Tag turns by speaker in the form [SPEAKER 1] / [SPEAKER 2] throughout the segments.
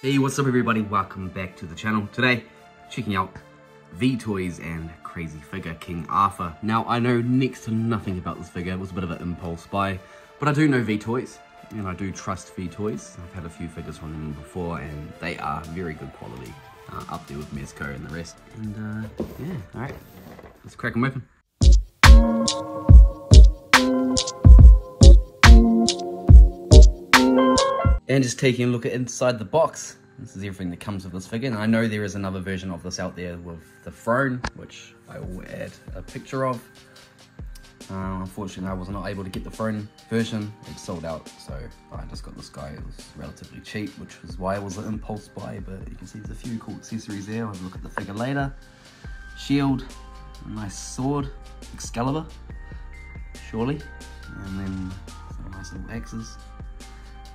[SPEAKER 1] Hey, what's up everybody? Welcome back to the channel. Today, checking out Vtoys and crazy figure King Arthur. Now, I know next to nothing about this figure. It was a bit of an impulse buy, but I do know Vtoys, and I do trust Vtoys. I've had a few figures from them before, and they are very good quality, up there with Mezco and the rest. And yeah, alright, let's crack them open. And just taking a look at inside the box. This is everything that comes with this figure. And I know there is another version of this out there with the throne, which I will add a picture of. Unfortunately, I was not able to get the throne version. It sold out, so I just got this guy. It was relatively cheap, which is why it was an impulse buy. But you can see there's a few cool accessories there. I'll have a look at the figure later. Shield, a nice sword, Excalibur, surely. And then some nice little axes.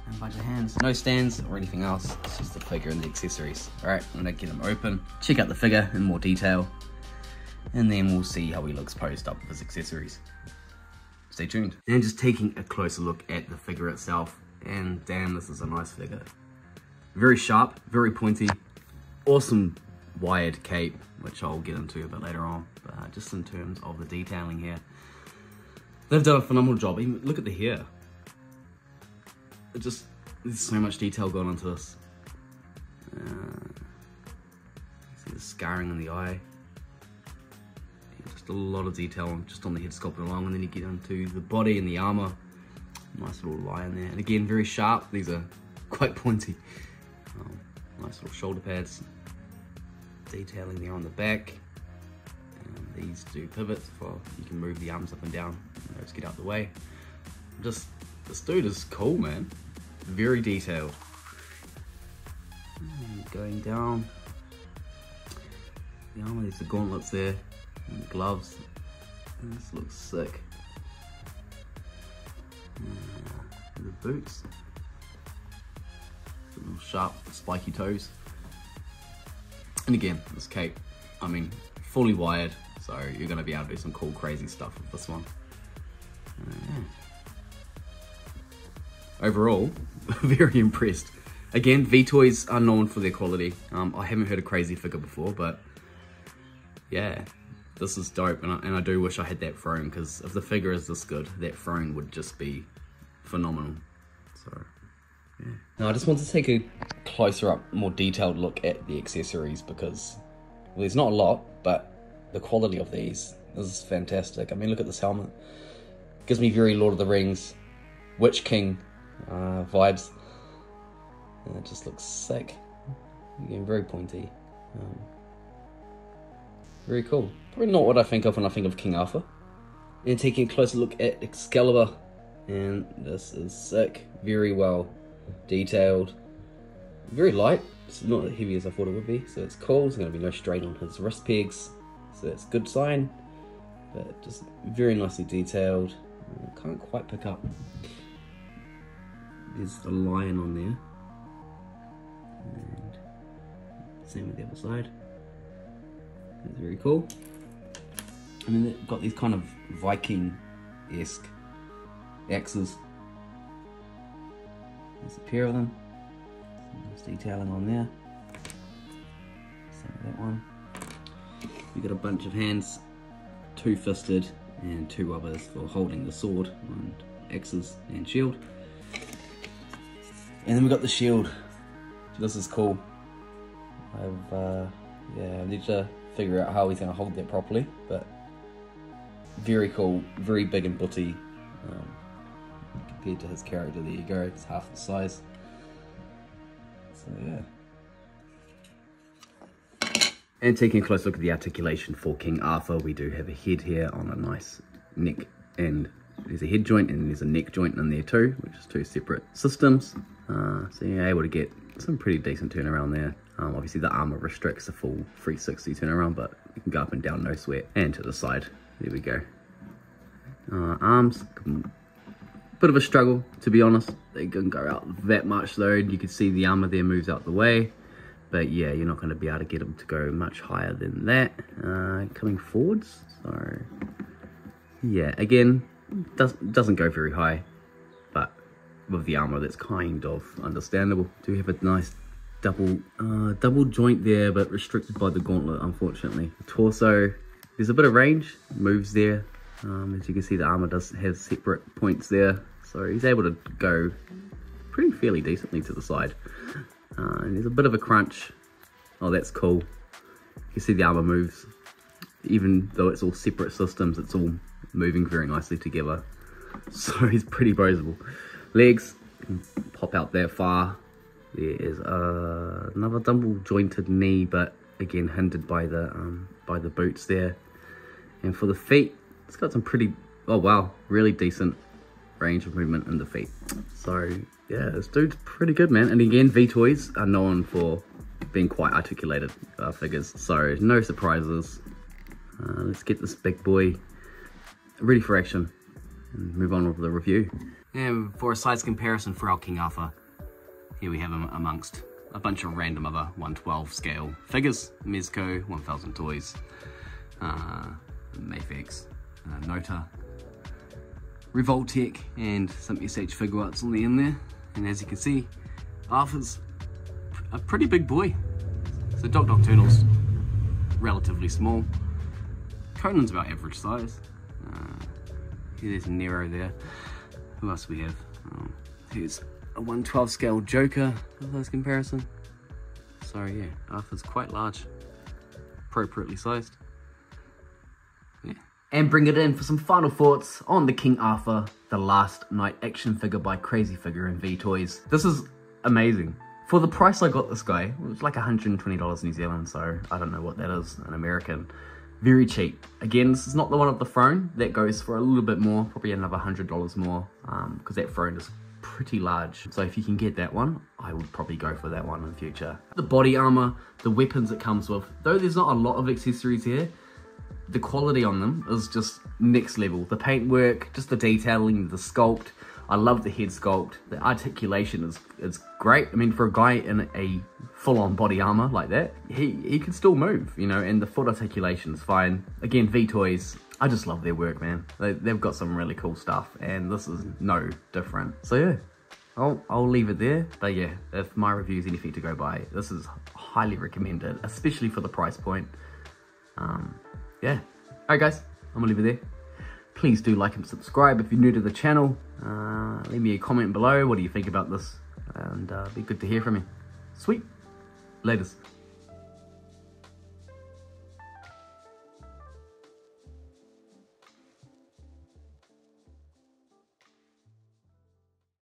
[SPEAKER 1] And a bunch of hands. No stands or anything else, it's just the figure and the accessories. Alright, I'm gonna get him open, check out the figure in more detail, and then we'll see how he looks posed up with his accessories. Stay tuned. And just taking a closer look at the figure itself, and damn, this is a nice figure. Very sharp, very pointy, awesome wired cape, which I'll get into a bit later on, but just in terms of the detailing here, they've done a phenomenal job. Even look at the hair. There's so much detail going into this. See the scarring in the eye. Just a lot of detail just on the head sculpting along, and then you get into the body and the armor. Nice little line there, and again very sharp. These are quite pointy. Nice little shoulder pads. Detailing there on the back. And these do pivots for you can move the arms up and down. Let's get out the way. This dude is cool, man. Very detailed. And going down. The armor, there's the gauntlets there, and the gloves. And this looks sick. And the boots. Little sharp, spiky toes. And again, this cape, I mean, fully wired, so you're gonna be able to do some cool, crazy stuff with this one. Yeah. Overall, very impressed. Again, Vtoys are known for their quality. I haven't heard a crazy figure before, but yeah, this is dope. And I do wish I had that throne, because if the figure is this good, that throne would just be phenomenal. So, yeah. Now I just want to take a closer up, more detailed look at the accessories, because well, there's not a lot, but the quality of these is fantastic. I mean, look at this helmet. It gives me very Lord of the Rings, Witch King vibes, and it just looks sick. Again, very pointy, very cool. Probably not what I think of when I think of King Arthur. And taking a closer look at Excalibur, and this is sick. Very well detailed, very light. It's not as heavy as I thought it would be, so it's cool. There's going to be no strain on his wrist pegs, so that's a good sign. But just very nicely detailed. I can't quite pick up. There's the lion on there, and same with the other side. That's very cool. And then they've got these kind of Viking-esque axes. There's a pair of them. Nice detailing on there. Same with that one. We've got a bunch of hands, two-fisted, and two others for holding the sword and axes and shield. And then we got the shield. This is cool. I need to figure out how he's gonna hold that properly, but very cool, very big and butty. Compared to his character, there you go, it's half the size. So yeah. And taking a close look at the articulation for King Arthur, we do have a head here on a nice neck, and there's a head joint and there's a neck joint in there too, which is two separate systems. So you're able to get some pretty decent turnaround there. Obviously the armor restricts a full 360 turnaround, but you can go up and down no sweat. And to the side, there we go. Arms, bit of a struggle to be honest. They didn't go out that much though. You can see the armor there moves out the way. But yeah, you're not going to be able to get them to go much higher than that. Coming forwards, so yeah, again, doesn't go very high, but with the armor that's kind of understandable. Do have a nice double joint there, but restricted by the gauntlet, unfortunately. The torso, there's a bit of range, moves there. As you can see, the armor does have separate points there, so he's able to go fairly decently to the side. And there's a bit of a crunch. Oh, that's cool. You can see the armor moves. Even though it's all separate systems, it's all moving very nicely together. So he's pretty bozeable. Legs can pop out that far. There is another double jointed knee, but again hindered by the boots there. And for the feet, it's got some pretty, oh wow, really decent range of movement in the feet. So yeah, this dude's pretty good, man. And again, Vtoys are known for being quite articulated figures, so no surprises. Let's get this big boy ready for action and move on with the review. And for a size comparison for our King Arthur, here we have him amongst a bunch of random other 1/12 scale figures. Mezco, 1000 Toys, Mayfix, Nota, Revoltech, and some SH figure arts on the end there. And as you can see, Arthur's a pretty big boy. So Doc Turtle's relatively small. Conan's about average size. There's Nero there. Who else we have? Here's a 1/12 scale Joker for those comparison. So yeah, Arthur's quite large, appropriately sized. Yeah. And bring it in for some final thoughts on the King Arthur, the Last Night action figure by Crazy Figure and Vtoys. This is amazing. For the price I got this guy, it was like $120 New Zealand, so I don't know what that is in American. Very cheap. Again, this is not the one of the throne. That goes for a little bit more, probably another $100 more, because that throne is pretty large. So if you can get that one, I would probably go for that one in future. The body armor, the weapons it comes with, though there's not a lot of accessories here, the quality on them is just next level. The paintwork, just the detailing, the sculpt. I love the head sculpt. The articulation is great. I mean, for a guy in a full-on body armor like that, he can still move, you know, and the foot articulation is fine. Again, Vtoys, I just love their work, man. They've got some really cool stuff, and this is no different. So yeah, I'll leave it there. But yeah, if my review is anything to go by, this is highly recommended, especially for the price point. Yeah. Alright guys, I'm gonna leave it there. Please do like and subscribe if you're new to the channel. Leave me a comment below. What do you think about this? And be good to hear from you. Sweet. Laters.